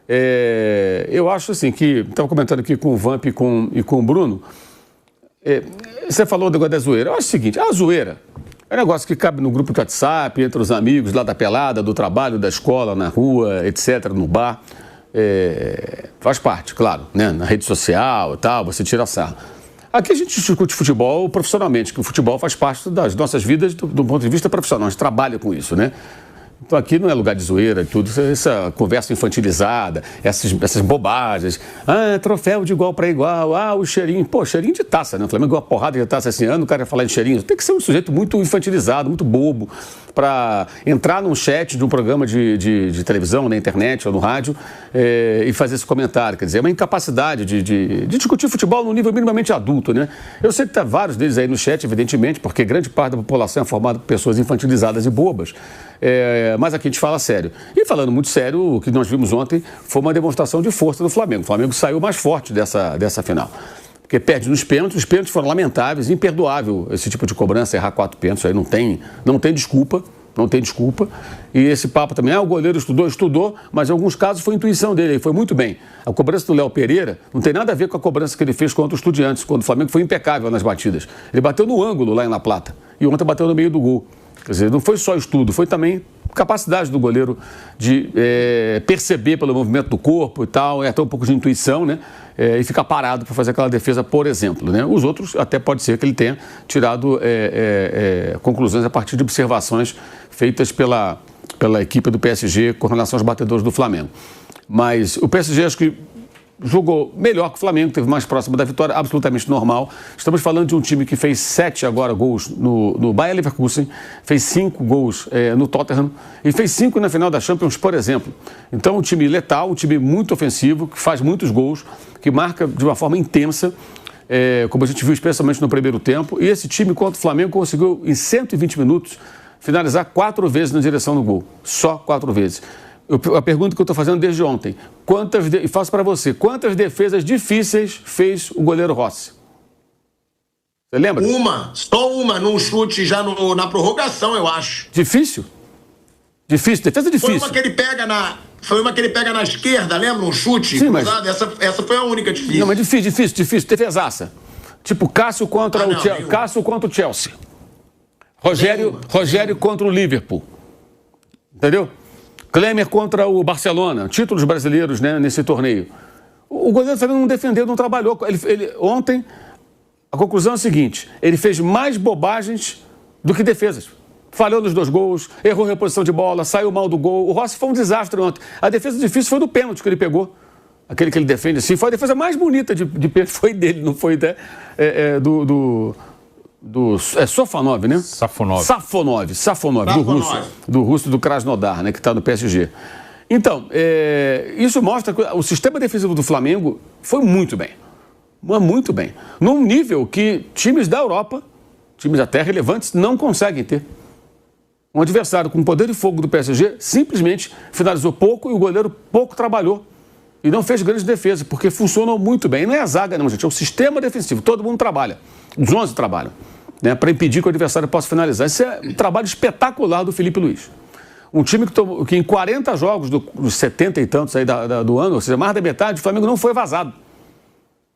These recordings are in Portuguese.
Eu acho assim que, estava comentando aqui com o Vamp e com o Bruno, você falou do negócio da zoeira. Eu acho o seguinte, a zoeira é um negócio que cabe no grupo de WhatsApp, entre os amigos lá da pelada, do trabalho, da escola, na rua, etc., no bar. Faz parte, claro, né? Na rede social e tal, você tira sarro. Aqui a gente discute futebol profissionalmente, que o futebol faz parte das nossas vidas do ponto de vista profissional, a gente trabalha com isso, né? Então aqui não é lugar de zoeira, tudo, essa conversa infantilizada, essas bobagens. Troféu de igual para igual, o cheirinho. Pô, cheirinho de taça, né? O Flamengo ganhou uma porrada de taça esse ano, o cara ia falar de cheirinho. Tem que ser um sujeito muito infantilizado, muito bobo, para entrar num chat de um programa de televisão, na internet ou no rádio, e fazer esse comentário. Quer dizer, é uma incapacidade de discutir futebol num nível minimamente adulto, né? Eu sei que tem vários deles aí no chat, evidentemente, porque grande parte da população é formada por pessoas infantilizadas e bobas. Mas aqui a gente fala sério. E falando muito sério, o que nós vimos ontem foi uma demonstração de força do Flamengo. O Flamengo saiu mais forte dessa final. Porque perde nos pênaltis, os pênaltis foram lamentáveis, imperdoável esse tipo de cobrança, errar 4 pênaltis, aí não tem desculpa. Não tem desculpa. E esse papo também, o goleiro estudou, mas em alguns casos foi intuição dele, ele foi muito bem. A cobrança do Léo Pereira não tem nada a ver com a cobrança que ele fez contra os Estudiantes, quando o Flamengo foi impecável nas batidas. Ele bateu no ângulo lá em La Plata e ontem bateu no meio do gol. Quer dizer, não foi só estudo, foi também capacidade do goleiro de perceber pelo movimento do corpo e tal, até um pouco de intuição, né? E ficar parado para fazer aquela defesa, por exemplo, né? Os outros, até pode ser que ele tenha tirado conclusões a partir de observações feitas pela equipe do PSG com relação aos batedores do Flamengo. Mas o PSG, acho que jogou melhor que o Flamengo, teve mais próximo da vitória, absolutamente normal. Estamos falando de um time que fez 7 agora gols no Bayer Leverkusen, fez 5 gols no Tottenham e fez 5 na final da Champions, por exemplo. Então, um time letal, um time muito ofensivo, que faz muitos gols, que marca de uma forma intensa, como a gente viu especialmente no primeiro tempo. E esse time contra o Flamengo conseguiu, em 120 minutos, finalizar 4 vezes na direção do gol. Só 4 vezes. A pergunta que eu estou fazendo desde ontem, e faço para você, quantas defesas difíceis fez o goleiro Rossi? Você lembra? Só uma, num chute já na prorrogação, eu acho. Difícil? Difícil, defesa difícil. Foi uma que ele pega na esquerda, lembra? Um chute cruzado, essa foi a única difícil. Não, mas difícil, defesaça. Tipo Cássio contra o Chelsea. Rogério contra o Liverpool. Entendeu? Klemer contra o Barcelona, títulos brasileiros, né, nesse torneio. O goleiro do Flamengo não defendeu, não trabalhou. Ontem, a conclusão é a seguinte, ele fez mais bobagens do que defesas. Falhou nos 2 gols, errou reposição de bola, saiu mal do gol. O Rossi foi um desastre ontem. A defesa difícil foi do pênalti que ele pegou. Aquele que ele defende assim, foi a defesa mais bonita de pênalti, foi dele, não foi do Sofanov, né? Safonov, do russo do Krasnodar, né, que está no PSG. Então, isso mostra que o sistema defensivo do Flamengo foi muito bem. Muito bem. Num nível que times da Europa, times até relevantes, não conseguem ter. Um adversário com poder de fogo do PSG simplesmente finalizou pouco e o goleiro pouco trabalhou. E não fez grandes defesas, porque funcionou muito bem. E não é a zaga, não, gente. É o sistema defensivo. Todo mundo trabalha. Os 11 trabalham, né, para impedir que o adversário possa finalizar. Esse é um trabalho espetacular do Felipe Luiz. Um time que em 40 jogos dos 70 e tantos aí do ano, ou seja, mais da metade, o Flamengo não foi vazado.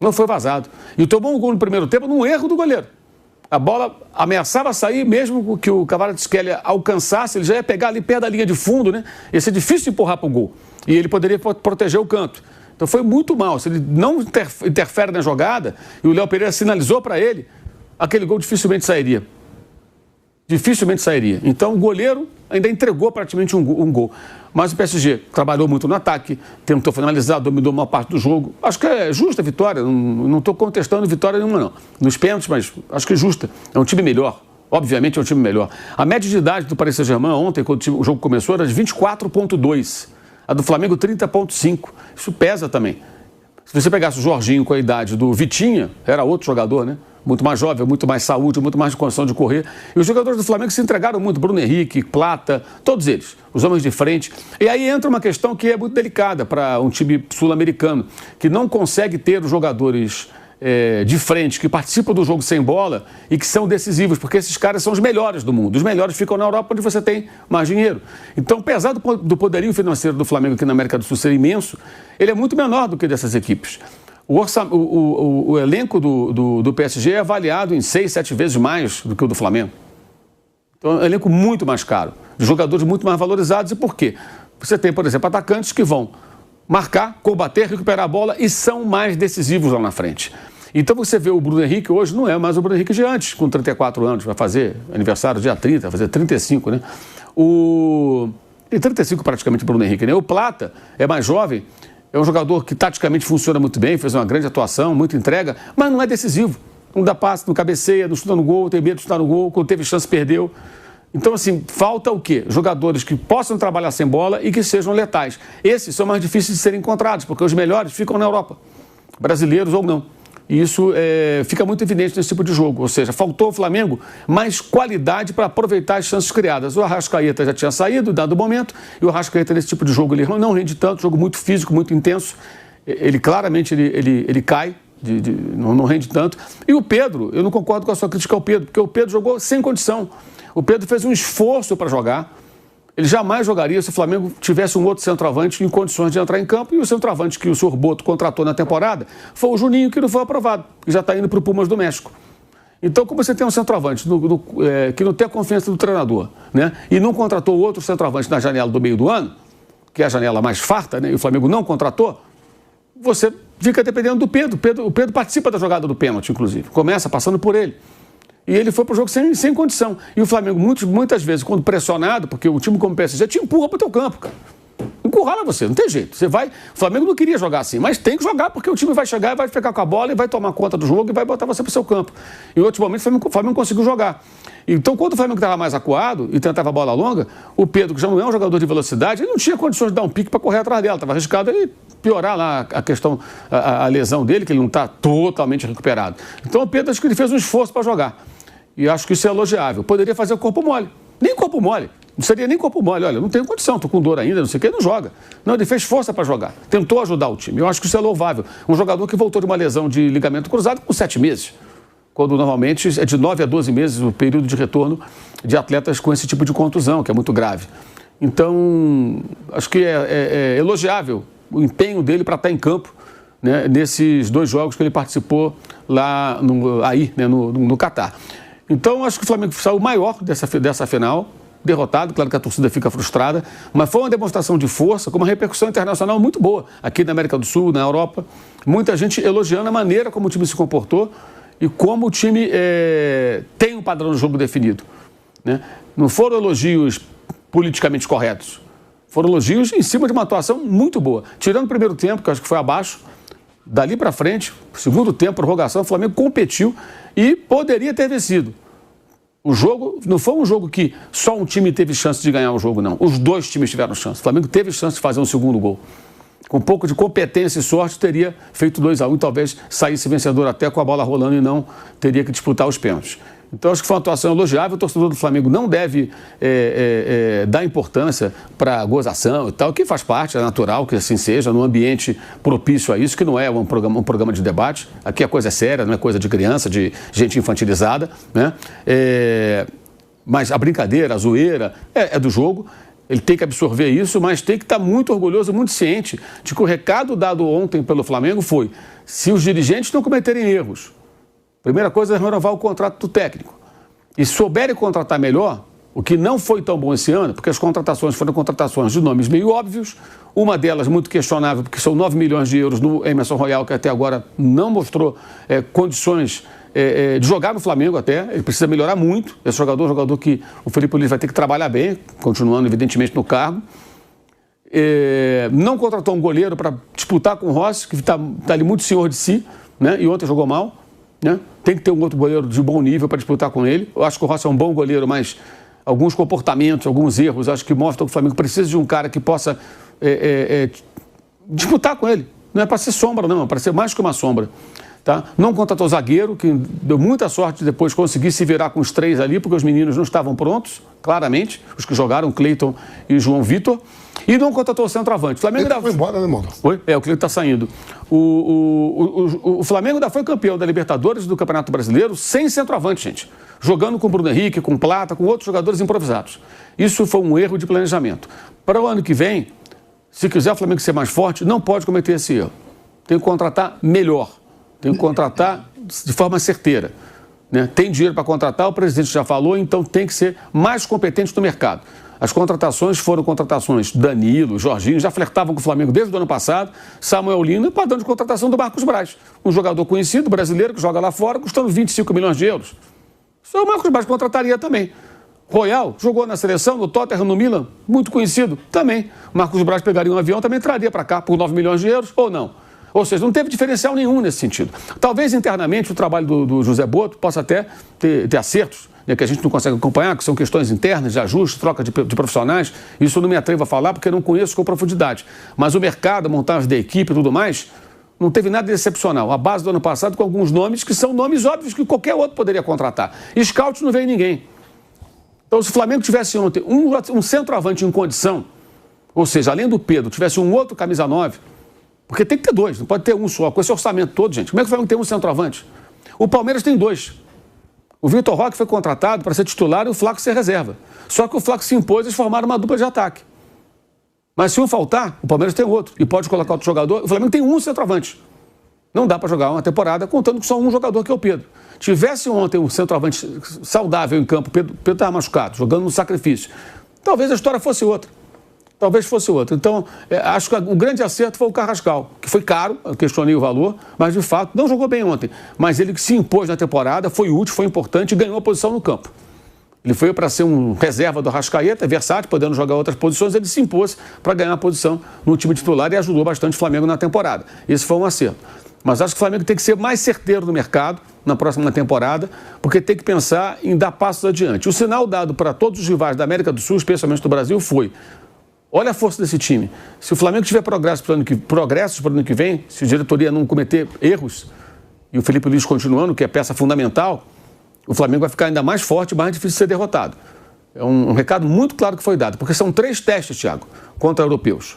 Não foi vazado. E tomou um gol no primeiro tempo num erro do goleiro. A bola ameaçava sair, mesmo que o Kvaratskhelia alcançasse, ele já ia pegar ali perto da linha de fundo, né? Ia ser difícil de empurrar para o gol. E ele poderia proteger o canto. Então foi muito mal. Se ele não interfere na jogada, e o Léo Pereira sinalizou para ele, aquele gol dificilmente sairia. Dificilmente sairia. Então o goleiro ainda entregou praticamente um gol. Mas o PSG trabalhou muito no ataque, tentou finalizar, dominou uma parte do jogo. Acho que é justa a vitória, não estou contestando vitória nenhuma não. Nos pênaltis, mas acho que é justa. É um time melhor. Obviamente é um time melhor. A média de idade do Paris Saint-Germain ontem, quando o jogo começou, era de 24,2. A do Flamengo, 30,5. Isso pesa também. Se você pegasse o Jorginho com a idade do Vitinha, era outro jogador, né? Muito mais jovem, muito mais saúde, muito mais condição de correr. E os jogadores do Flamengo se entregaram muito. Bruno Henrique, Plata, todos eles. Os homens de frente. E aí entra uma questão que é muito delicada para um time sul-americano, que não consegue ter os jogadores de frente, que participam do jogo sem bola e que são decisivos, porque esses caras são os melhores do mundo. Os melhores ficam na Europa, onde você tem mais dinheiro. Então, apesar do poderio financeiro do Flamengo aqui na América do Sul ser imenso, ele é muito menor do que dessas equipes. O elenco do PSG é avaliado em 6, 7 vezes mais do que o do Flamengo. Então, é um elenco muito mais caro, de jogadores muito mais valorizados. E por quê? Você tem, por exemplo, atacantes que vão marcar, combater, recuperar a bola e são mais decisivos lá na frente. Então você vê o Bruno Henrique hoje, não é mais o Bruno Henrique de antes, com 34 anos, vai fazer aniversário dia 30, vai fazer 35, né? Tem 35 praticamente o Bruno Henrique, né? O Plata é mais jovem, é um jogador que taticamente funciona muito bem, fez uma grande atuação, muita entrega, mas não é decisivo. Não dá passe, não cabeceia, não chuta no gol, tem medo de chutar no gol, quando teve chance perdeu. Então, assim, falta o quê? Jogadores que possam trabalhar sem bola e que sejam letais. Esses são mais difíceis de serem encontrados, porque os melhores ficam na Europa, brasileiros ou não. E isso fica muito evidente nesse tipo de jogo. Ou seja, faltou ao Flamengo mais qualidade para aproveitar as chances criadas. O Arrascaeta já tinha saído, dado o momento, e o Arrascaeta nesse tipo de jogo ele não rende tanto, jogo muito físico, muito intenso. Ele claramente ele cai, não rende tanto. E o Pedro, eu não concordo com a sua crítica ao Pedro, porque o Pedro jogou sem condição. O Pedro fez um esforço para jogar. Ele jamais jogaria se o Flamengo tivesse um outro centroavante em condições de entrar em campo. E o centroavante que o senhor Boto contratou na temporada foi o Juninho, que não foi aprovado, que já está indo para o Pumas do México. Então, como você tem um centroavante que não tem a confiança do treinador, né, e não contratou outro centroavante na janela do meio do ano, que é a janela mais farta, né, e o Flamengo não contratou, você fica dependendo do Pedro. O Pedro participa da jogada do pênalti, inclusive. Começa passando por ele. E ele foi para o jogo sem condição. E o Flamengo, muitas vezes, quando pressionado, porque o time como o PSG te empurra para o teu campo, cara. Encurrala você, não tem jeito. Você vai. O Flamengo não queria jogar assim, mas tem que jogar, porque o time vai chegar e vai ficar com a bola e vai tomar conta do jogo e vai botar você para o seu campo. Em outros momentos, o Flamengo conseguiu jogar. Então, quando o Flamengo estava mais acuado e tentava a bola longa, o Pedro, que já não é um jogador de velocidade, ele não tinha condições de dar um pique para correr atrás dela. Estava arriscado ele piorar lá a questão, a lesão dele, que ele não está totalmente recuperado. Então, o Pedro, acho que ele fez um esforço para jogar. E acho que isso é elogiável. Poderia fazer o corpo mole. Nem corpo mole. Não seria nem corpo mole. Olha, não tenho condição, estou com dor ainda, não sei o quê, não joga. Não, ele fez força para jogar. Tentou ajudar o time. Eu acho que isso é louvável. Um jogador que voltou de uma lesão de ligamento cruzado com 7 meses. Quando normalmente é de 9 a 12 meses o período de retorno de atletas com esse tipo de contusão, que é muito grave. Então, acho que é elogiável o empenho dele para estar em campo, né, nesses 2 jogos que ele participou lá no Catar. Então, acho que o Flamengo saiu maior dessa final, derrotado, claro que a torcida fica frustrada, mas foi uma demonstração de força, com uma repercussão internacional muito boa, aqui na América do Sul, na Europa. Muita gente elogiando a maneira como o time se comportou e como o time tem um padrão de jogo definido, né? Não foram elogios politicamente corretos, foram elogios em cima de uma atuação muito boa. Tirando o primeiro tempo, que eu acho que foi abaixo, dali para frente, segundo tempo, prorrogação, o Flamengo competiu e poderia ter vencido. O jogo não foi um jogo que só um time teve chance de ganhar o jogo, não. Os 2 times tiveram chance. O Flamengo teve chance de fazer um segundo gol. Com um pouco de competência e sorte, teria feito 2-1 e talvez saísse vencedor até com a bola rolando e não teria que disputar os pênaltis. Então, acho que foi uma atuação elogiável. O torcedor do Flamengo não deve dar importância para a gozação e tal, que faz parte, é natural que assim seja, num ambiente propício a isso, que não é um programa de debate. Aqui a coisa é séria, não é coisa de criança, de gente infantilizada, né? Mas a brincadeira, a zoeira é do jogo. Ele tem que absorver isso, mas tem que estar muito orgulhoso, muito ciente de que o recado dado ontem pelo Flamengo foi: se os dirigentes não cometerem erros, primeira coisa é renovar o contrato do técnico. E souberem contratar melhor, o que não foi tão bom esse ano, porque as contratações foram contratações de nomes meio óbvios, uma delas muito questionável, porque são 9 milhões de euros no Emerson Royal, que até agora não mostrou condições de jogar no Flamengo até. Ele precisa melhorar muito. Esse jogador é um jogador que o Felipe Luiz vai ter que trabalhar bem, continuando evidentemente no cargo. Não contratou um goleiro para disputar com o Rossi, que está ali muito senhor de si, né? E ontem jogou mal, né? Tem que ter um outro goleiro de bom nível para disputar com ele. Eu acho que o Rossi é um bom goleiro, mas alguns comportamentos, alguns erros, acho que mostram que o Flamengo precisa de um cara que possa disputar com ele. Não é para ser sombra, não, é para ser mais que uma sombra. Tá? Não contratou zagueiro, que deu muita sorte de depois conseguir se virar com os 3 ali, porque os meninos não estavam prontos, claramente, os que jogaram, Cleiton e João Vitor. E não contratou o centroavante. O Flamengo ainda foi embora, né, mano? Oi? O Cleiton está saindo. O Flamengo ainda foi campeão da Libertadores do Campeonato Brasileiro sem centroavante, gente. Jogando com o Bruno Henrique, com Plata, com outros jogadores improvisados. Isso foi um erro de planejamento. Para o ano que vem, se quiser o Flamengo ser mais forte, não pode cometer esse erro. Tem que contratar melhor. Tem que contratar de forma certeira. Né? Tem dinheiro para contratar, o presidente já falou, então tem que ser mais competente no mercado. As contratações foram contratações Danilo, Jorginho, já flertavam com o Flamengo desde o ano passado, Samuel Lino, e padrão de contratação do Marcos Braz. Um jogador conhecido, brasileiro, que joga lá fora, custando 25 milhões de euros. Só o Marcos Braz contrataria também. Royal, jogou na seleção, no Tottenham, no Milan, muito conhecido, também. Marcos Braz pegaria um avião, também traria para cá por 9 milhões de euros, ou não? Ou seja, não teve diferencial nenhum nesse sentido. Talvez internamente o trabalho do José Boto possa até ter acertos, né, que a gente não consegue acompanhar, que são questões internas de ajuste, troca de profissionais. Isso eu não me atrevo a falar porque eu não conheço com profundidade. Mas o mercado, a montagem da equipe e tudo mais, não teve nada de excepcional. A base do ano passado com alguns nomes que são nomes óbvios que qualquer outro poderia contratar. E scout não veio ninguém. Então, se o Flamengo tivesse ontem um centroavante em condição, ou seja, além do Pedro, tivesse um outro camisa 9, porque tem que ter dois, não pode ter um só. Com esse orçamento todo, gente, como é que o Flamengo tem um centroavante? O Palmeiras tem dois. O Vitor Roque foi contratado para ser titular e o Flaco ser reserva. Só que o Flaco se impôs e eles formaram uma dupla de ataque. Mas se um faltar, o Palmeiras tem outro. E pode colocar outro jogador. O Flamengo tem um centroavante. Não dá para jogar uma temporada contando com só um jogador, que é o Pedro. Tivesse ontem um centroavante saudável em campo, Pedro estava machucado, jogando no sacrifício, talvez a história fosse outra. Talvez fosse outra. Então, acho que o grande acerto foi o Carrascal, que foi caro, eu questionei o valor, mas de fato não jogou bem ontem. Mas ele se impôs na temporada, foi útil, foi importante e ganhou a posição no campo. Ele foi para ser um reserva do Arrascaeta, versátil, podendo jogar outras posições, ele se impôs para ganhar a posição no time titular e ajudou bastante o Flamengo na temporada. Esse foi um acerto. Mas acho que o Flamengo tem que ser mais certeiro no mercado na próxima temporada, porque tem que pensar em dar passos adiante. O sinal dado para todos os rivais da América do Sul, especialmente do Brasil, foi: olha a força desse time. Se o Flamengo tiver progressos para o ano que vem, se a diretoria não cometer erros, e o Felipe Luiz continuando, que é peça fundamental, o Flamengo vai ficar ainda mais forte e mais difícil de ser derrotado. É um recado muito claro que foi dado, porque são 3 testes, Thiago, contra europeus.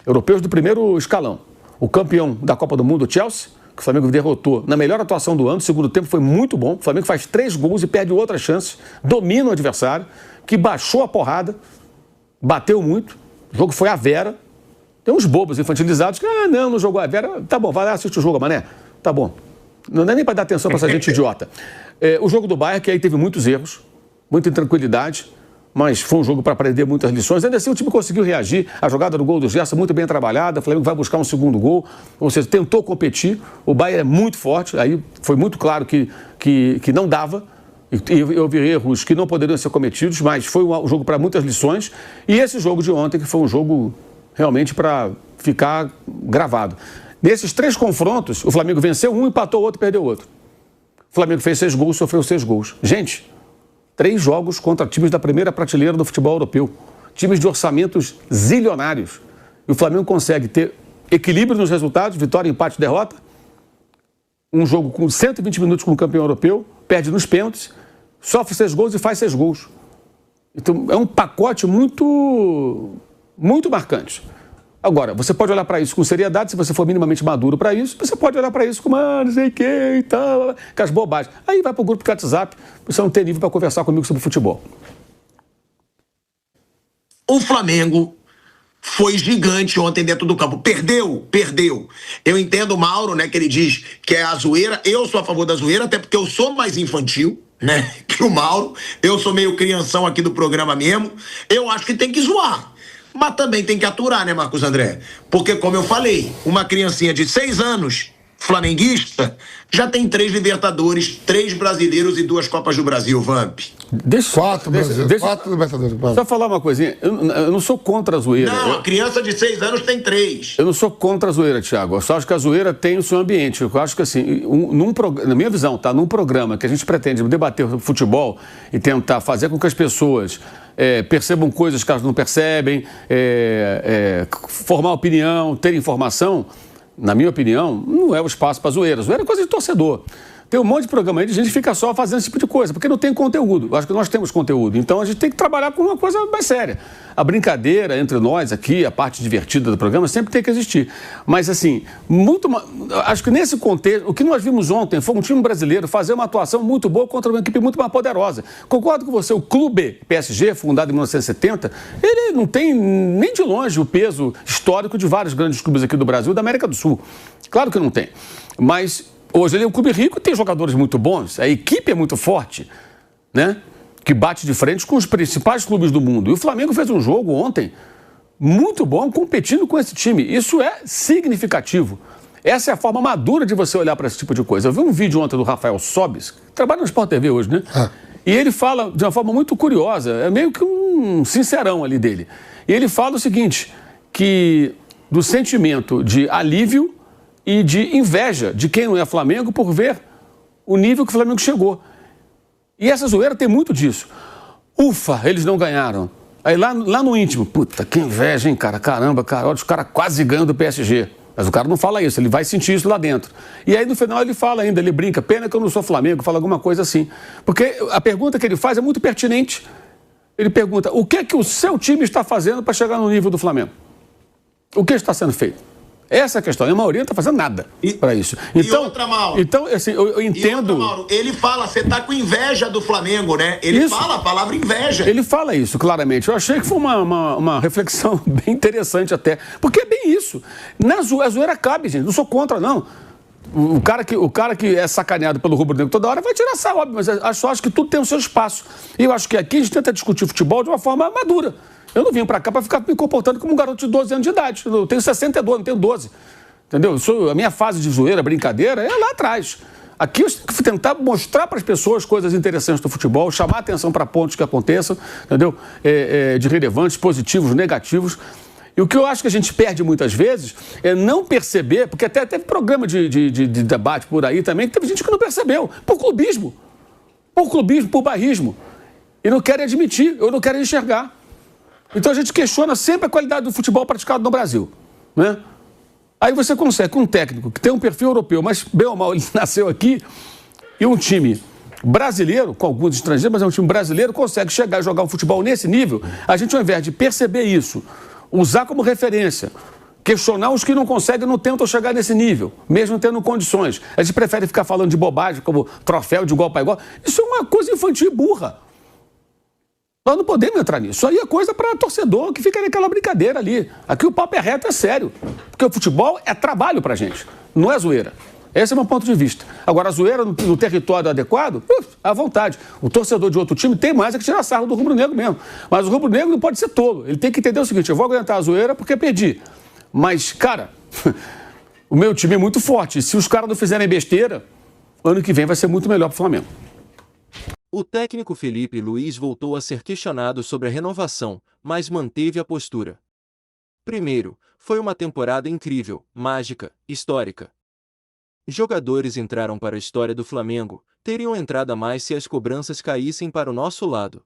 Europeus do primeiro escalão. O campeão da Copa do Mundo, o Chelsea, que o Flamengo derrotou na melhor atuação do ano, o segundo tempo foi muito bom, o Flamengo faz 3 gols e perde outras chances, domina o adversário, que baixou a porrada, bateu muito, o jogo foi à vera. Tem uns bobos infantilizados que, não jogou à vera, tá bom, vai lá assistir o jogo, mané, tá bom. Não é nem para dar atenção para essa gente idiota. O jogo do Bayern, que aí teve muitos erros, muita intranquilidade, mas foi um jogo para aprender muitas lições. Ainda assim, o time conseguiu reagir. A jogada do gol do Gerson muito bem trabalhada. O Flamengo vai buscar um segundo gol. Ou seja, tentou competir. O Bayern é muito forte. Aí foi muito claro que não dava. E houve erros que não poderiam ser cometidos, mas foi um jogo para muitas lições. E esse jogo de ontem, que foi um jogo realmente para ficar gravado. Nesses 3 confrontos, o Flamengo venceu um, empatou outro e perdeu outro. O Flamengo fez 6 gols, sofreu 6 gols. Gente, 3 jogos contra times da primeira prateleira do futebol europeu. Times de orçamentos zilionários. E o Flamengo consegue ter equilíbrio nos resultados, vitória, empate, derrota. Um jogo com 120 minutos com o campeão europeu, perde nos pênaltis, sofre 6 gols e faz 6 gols. Então, é um pacote muito marcante. Agora, você pode olhar para isso com seriedade, se você for minimamente maduro para isso, você pode olhar para isso com não sei o que e tal, com as bobagens. Aí vai para o grupo de WhatsApp, você não tem nível para conversar comigo sobre futebol. O Flamengo foi gigante ontem dentro do campo. Perdeu. Eu entendo o Mauro, né, que ele diz que é a zoeira. Eu sou a favor da zoeira, até porque eu sou mais infantil, né, que o Mauro. Eu sou meio crianção aqui do programa mesmo. Eu acho que tem que zoar. Mas também tem que aturar, né, Marcos André? Porque, como eu falei, uma criancinha de 6 anos, flamenguista, já tem 3 Libertadores, 3 brasileiros e 2 Copas do Brasil, Vamp. 4 brasileiros, 4 Libertadores. Só falar uma coisinha, eu não sou contra a zoeira. Não, a criança de 6 anos tem 3. Eu não sou contra a zoeira, Thiago. Eu só acho que a zoeira tem o seu ambiente. Eu acho que, assim, na minha visão, tá, num programa que a gente pretende debater futebol e tentar fazer com que as pessoas percebam coisas que elas não percebem, formar opinião, ter informação, na minha opinião, não é o espaço para zoeira. Zoeira é coisa de torcedor. Tem um monte de programa aí de gente que fica só fazendo esse tipo de coisa, porque não tem conteúdo. Eu acho que nós temos conteúdo. Então a gente tem que trabalhar com uma coisa mais séria. A brincadeira entre nós aqui, a parte divertida do programa, sempre tem que existir. Mas, assim, acho que nesse contexto, o que nós vimos ontem foi um time brasileiro fazer uma atuação muito boa contra uma equipe muito mais poderosa. Concordo com você, o clube PSG, fundado em 1970, ele não tem nem de longe o peso histórico de vários grandes clubes aqui do Brasil e da América do Sul. Claro que não tem. Mas hoje ele é um clube rico e tem jogadores muito bons. A equipe é muito forte, né? Que bate de frente com os principais clubes do mundo. E o Flamengo fez um jogo ontem muito bom, competindo com esse time. Isso é significativo. Essa é a forma madura de você olhar para esse tipo de coisa. Eu vi um vídeo ontem do Rafael Sobis, que trabalha no Sport TV hoje, né? E ele fala de uma forma muito curiosa, é meio que um sincerão ali dele. E ele fala o seguinte, que do sentimento de alívio e de inveja de quem não é Flamengo por ver o nível que o Flamengo chegou. E essa zoeira tem muito disso. Ufa, eles não ganharam. Aí lá no íntimo, puta, que inveja, hein, cara? Caramba, cara, olha, os caras quase ganham do PSG. Mas o cara não fala isso, ele vai sentir isso lá dentro. E aí no final ele fala ainda, ele brinca, pena que eu não sou Flamengo, fala alguma coisa assim. Porque a pergunta que ele faz é muito pertinente. Ele pergunta, o que é que o seu time está fazendo para chegar no nível do Flamengo? O que está sendo feito? Essa é a questão. E a maioria não está fazendo nada para isso. Então, e outra, Mauro? Então, assim, eu entendo... E outra, Mauro, ele fala, você tá com inveja do Flamengo, né? Ele fala a palavra inveja. Ele fala isso, claramente. Eu achei que foi uma reflexão bem interessante até. Porque é bem isso. A zoeira cabe, gente. Não sou contra, não. O cara que é sacaneado pelo rubro-negro toda hora vai tirar essa, óbvio. Mas eu acho que tudo tem o seu espaço. E eu acho que aqui a gente tenta discutir futebol de uma forma madura. Eu não vim pra cá pra ficar me comportando como um garoto de 12 anos de idade. Eu tenho 62, não tenho 12. Entendeu? A minha fase de zoeira, brincadeira, é lá atrás. Aqui eu tenho que tentar mostrar para as pessoas coisas interessantes do futebol, chamar atenção para pontos que aconteçam, entendeu? De relevantes, positivos, negativos. E o que eu acho que a gente perde muitas vezes é não perceber, porque até teve programa de debate por aí também, que teve gente que não percebeu, por clubismo, por bairrismo. E não querem admitir, ou não querem enxergar. Então a gente questiona sempre a qualidade do futebol praticado no Brasil, né? Aí você consegue, com um técnico que tem um perfil europeu, mas bem ou mal ele nasceu aqui, e um time brasileiro, com alguns estrangeiros, mas é um time brasileiro, consegue chegar e jogar um futebol nesse nível. A gente, ao invés de perceber isso, usar como referência, questionar os que não conseguem, não tentam chegar nesse nível, mesmo tendo condições. A gente prefere ficar falando de bobagem, como troféu de igual para igual. Isso é uma coisa infantil e burra. Nós não podemos entrar nisso. Isso aí é coisa para torcedor que fica naquela brincadeira ali. Aqui o papo é reto, é sério. Porque o futebol é trabalho pra gente, não é zoeira. Esse é o meu ponto de vista. Agora, a zoeira no território adequado, à vontade. O torcedor de outro time tem mais é que tirar sarro do rubro-negro mesmo. Mas o rubro-negro não pode ser tolo. Ele tem que entender o seguinte, eu vou aguentar a zoeira porque perdi. Mas, cara, o meu time é muito forte. Se os caras não fizerem besteira, ano que vem vai ser muito melhor pro Flamengo. O técnico Felipe Luiz voltou a ser questionado sobre a renovação, mas manteve a postura. Primeiro, foi uma temporada incrível, mágica, histórica. Jogadores entraram para a história do Flamengo, teriam entrado a mais se as cobranças caíssem para o nosso lado.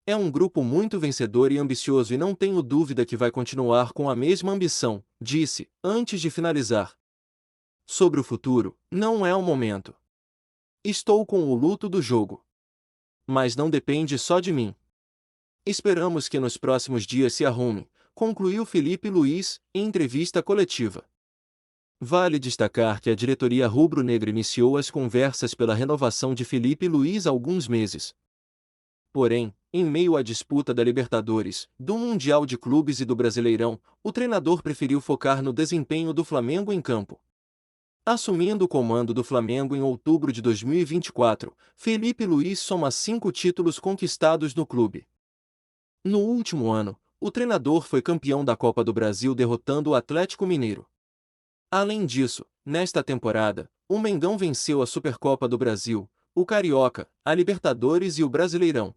É um grupo muito vencedor e ambicioso e não tenho dúvida que vai continuar com a mesma ambição, disse, antes de finalizar. Sobre o futuro, não é o momento. Estou com o luto do jogo. Mas não depende só de mim. Esperamos que nos próximos dias se arrume, concluiu Felipe Luiz, em entrevista coletiva. Vale destacar que a diretoria rubro-negra iniciou as conversas pela renovação de Felipe Luiz há alguns meses. Porém, em meio à disputa da Libertadores, do Mundial de Clubes e do Brasileirão, o treinador preferiu focar no desempenho do Flamengo em campo. Assumindo o comando do Flamengo em outubro de 2024, Felipe Luiz soma 5 títulos conquistados no clube. No último ano, o treinador foi campeão da Copa do Brasil derrotando o Atlético Mineiro. Além disso, nesta temporada, o Mengão venceu a Supercopa do Brasil, o Carioca, a Libertadores e o Brasileirão.